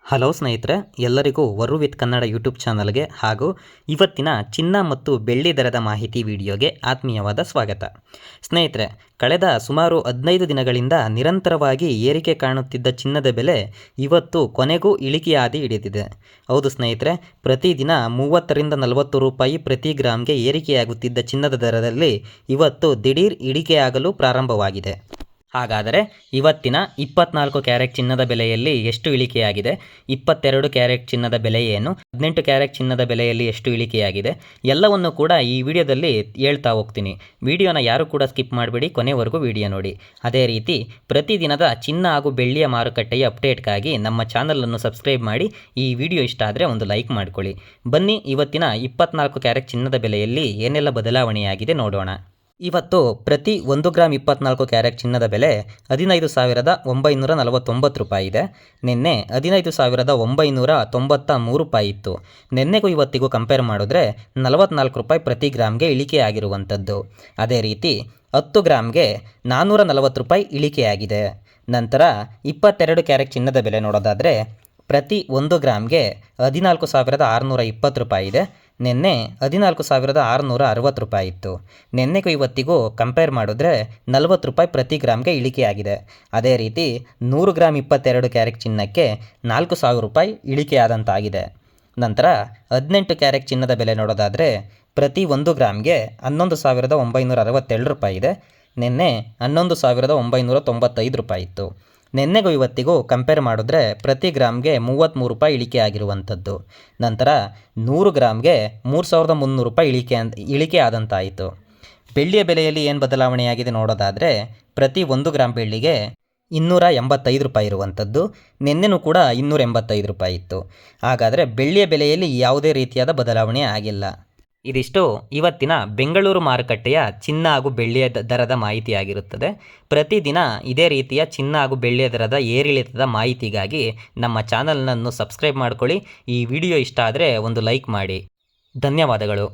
Hello ಸ್ನೇಹಿತರೆ, ಎಲ್ಲರಿಗೂ ವರು with Kannada YouTube ಚಾನಲ್ಗೆ ಹಾಗೂ ಇವತ್ತಿನ ಚಿನ್ನ ಮತ್ತು ಬೆಳ್ಳಿ ದರದ ಮಾಹಿತಿ ವಿಡಿಯೋಗೆ ಆತ್ಮೀಯವಾದ ಸ್ವಾಗತ. ಸ್ನೇಹಿತರೆ, ಕಳೆದ ಸುಮಾರು 15 ದಿನಗಳಿಂದ ನಿರಂತರವಾಗಿ ಏರಿಕೆ ಕಾಣುತ್ತಿದ್ದ ಚಿನ್ನದ ಬೆಲೆ ಇವತ್ತು ಕೊನೆಗೂ ಇಳಿಕೆಯಾದಿ ಹಿಡಿದಿದೆ. ಹೌದು ಸ್ನೇಹಿತರೆ, ಪ್ರತಿದಿನ 30ರಿಂದ 40 ರೂಪಾಯಿ ಪ್ರತಿ ಗ್ರಾಮ್ಗೆ ಏರಿಕೆಯಾಗುತ್ತಿದ್ದ ಚಿನ್ನದ ದರದಲ್ಲಿ ಇವತ್ತು ದಿಢೀರ್ ಇಳಿಕೆಯಾಗಲು ಪ್ರಾರಂಭವಾಗಿದೆ. ಹಾಗಾದರೆ ಇವತ್ತಿನ 24 ಕ್ಯಾರೆಟ್ ಚಿನ್ನದ ಬೆಲೆಯಲ್ಲಿ ಎಷ್ಟು ಇಳಿಕೆಯಾಗಿದೆ, 22 ಕ್ಯಾರೆಟ್ ಚಿನ್ನದ ಬೆಲೆ ಏನು, 18 ಕ್ಯಾರೆಟ್ ಚಿನ್ನದ ಬೆಲೆಯಲ್ಲಿ ಎಷ್ಟು ಇಳಿಕೆಯಾಗಿದೆ ಎಲ್ಲವನ್ನು ಕೂಡ ಈ ವಿಡಿಯೋದಲ್ಲಿ ಹೇಳ್ತಾ ಹೋಗ್ತೀನಿ. ವಿಡಿಯೋನ ಯಾರು ಕೂಡ ಸ್ಕಿಪ್ ಮಾಡಬೇಡಿ, ಕೊನೆವರೆಗೂ ವಿಡಿಯೋ ನೋಡಿ. ಅದೇ ರೀತಿ ಪ್ರತಿದಿನದ ಚಿನ್ನ ಹಾಗೂ ಬೆಳ್ಳಿಯ ಮಾರುಕಟ್ಟೆಯ ಅಪ್ಡೇಟ್ಗಾಗಿ ನಮ್ಮ ಚಾನಲನ್ನು ಸಬ್ಸ್ಕ್ರೈಬ್ ಮಾಡಿ. ಈ ವಿಡಿಯೋ ಇಷ್ಟ ಆದರೆ ಒಂದು ಲೈಕ್ ಮಾಡ್ಕೊಳ್ಳಿ. ಬನ್ನಿ ಇವತ್ತಿನ 24 ಕ್ಯಾರೆಟ್ ಚಿನ್ನದ ಬೆಲೆಯಲ್ಲಿ ಏನೆಲ್ಲ ಬದಲಾವಣೆಯಾಗಿದೆ ನೋಡೋಣ. ಇವತ್ತು ಪ್ರತಿ 1 ಗ್ರಾಮ್ 24 ಕ್ಯಾರೆಟ್ ಚಿನ್ನದ ಬೆಲೆ 15,949 ರೂಪಾಯಿ ಇದೆ. ನಿನ್ನೆ 15,993 ರೂಪಾಯಿ ಇತ್ತು. ನಿನ್ನೆಗೂ ಇವತ್ತಿಗೂ ಕಂಪೇರ್ ಮಾಡಿದ್ರೆ 44 ರೂಪಾಯಿ ಪ್ರತಿ ಗ್ರಾಮ್ಗೆ ಇಳಿಕೆಯಾಗಿರುವಂಥದ್ದು. ಅದೇ ರೀತಿ 10 ಗ್ರಾಮ್ಗೆ 440 ರೂಪಾಯಿ ಇಳಿಕೆಯಾಗಿದೆ. ನಂತರ 22 ಕ್ಯಾರೆಟ್ ಚಿನ್ನದ ಬೆಲೆ ನೋಡೋದಾದರೆ ಪ್ರತಿ 1 ಗ್ರಾಮ್ಗೆ 14,620 ರೂಪಾಯಿ ಇದೆ. ನಿನ್ನೆ 14,660 ರೂಪಾಯಿ ಇತ್ತು. ನಿನ್ನೆಗೂ ಇವತ್ತಿಗೂ ಕಂಪೇರ್ ಮಾಡಿದ್ರೆ 40 ರೂಪಾಯಿ ಪ್ರತಿ ಗ್ರಾಮ್ಗೆ ಇಳಿಕೆಯಾಗಿದೆ. ಅದೇ ರೀತಿ 100 ಗ್ರಾಮ್ 22 ಕ್ಯಾರೆಟ್ ಚಿನ್ನಕ್ಕೆ 4,000 ರೂಪಾಯಿ ಇಳಿಕೆಯಾದಂತಾಗಿದೆ. ನಂತರ 18 ಕ್ಯಾರೆಟ್ ಚಿನ್ನದ ಬೆಲೆ ನೋಡೋದಾದರೆ ಪ್ರತಿ 1 ಗ್ರಾಮ್ಗೆ 11,962 ರೂಪಾಯಿ ಇದೆ. ನಿನ್ನೆ 11,995 ರೂಪಾಯಿ ಇತ್ತು. ನಿನ್ನೆಗೂ ಇವತ್ತಿಗೂ ಕಂಪೇರ್ ಮಾಡಿದ್ರೆ ಪ್ರತಿ ಗ್ರಾಮ್ಗೆ 33 ರೂಪಾಯಿ ಇಳಿಕೆ ಆಗಿರುವಂಥದ್ದು. ನಂತರ 100 ಗ್ರಾಮ್ಗೆ 3,300 ರೂಪಾಯಿ ಇಳಿಕೆ ಆದಂತಾಯಿತು. ಬೆಳ್ಳಿಯ ಬೆಲೆಯಲ್ಲಿ ಏನು ಬದಲಾವಣೆಯಾಗಿದೆ ನೋಡೋದಾದರೆ ಪ್ರತಿ 1 ಗ್ರಾಮ್ ಬೆಳ್ಳಿಗೆ 285 ರೂಪಾಯಿ ಇರುವಂಥದ್ದು. ನಿನ್ನೆನೂ ಕೂಡ 285 ರೂಪಾಯಿ ಇತ್ತು. ಹಾಗಾದರೆ ಬೆಳ್ಳಿಯ ಬೆಲೆಯಲ್ಲಿ ಯಾವುದೇ ರೀತಿಯಾದ ಬದಲಾವಣೆ ಆಗಿಲ್ಲ. ಇದಿಷ್ಟು ಇವತ್ತಿನ ಬೆಂಗಳೂರು ಮಾರುಕಟ್ಟೆಯ ಚಿನ್ನ ಹಾಗೂ ಬೆಳ್ಳಿಯ ದರದ ಮಾಹಿತಿಯಾಗಿರುತ್ತದೆ. ಪ್ರತಿದಿನ ಇದೇ ರೀತಿಯ ಚಿನ್ನ ಹಾಗೂ ಬೆಳ್ಳಿಯ ದರದ ಏರಿಳಿತದ ಮಾಹಿತಿಗಾಗಿ ನಮ್ಮ ಚಾನಲ್ನನ್ನು ಸಬ್ಸ್ಕ್ರೈಬ್ ಮಾಡ್ಕೊಳ್ಳಿ. ಈ ವಿಡಿಯೋ ಇಷ್ಟ ಆದರೆ ಒಂದು ಲೈಕ್ ಮಾಡಿ. ಧನ್ಯವಾದಗಳು.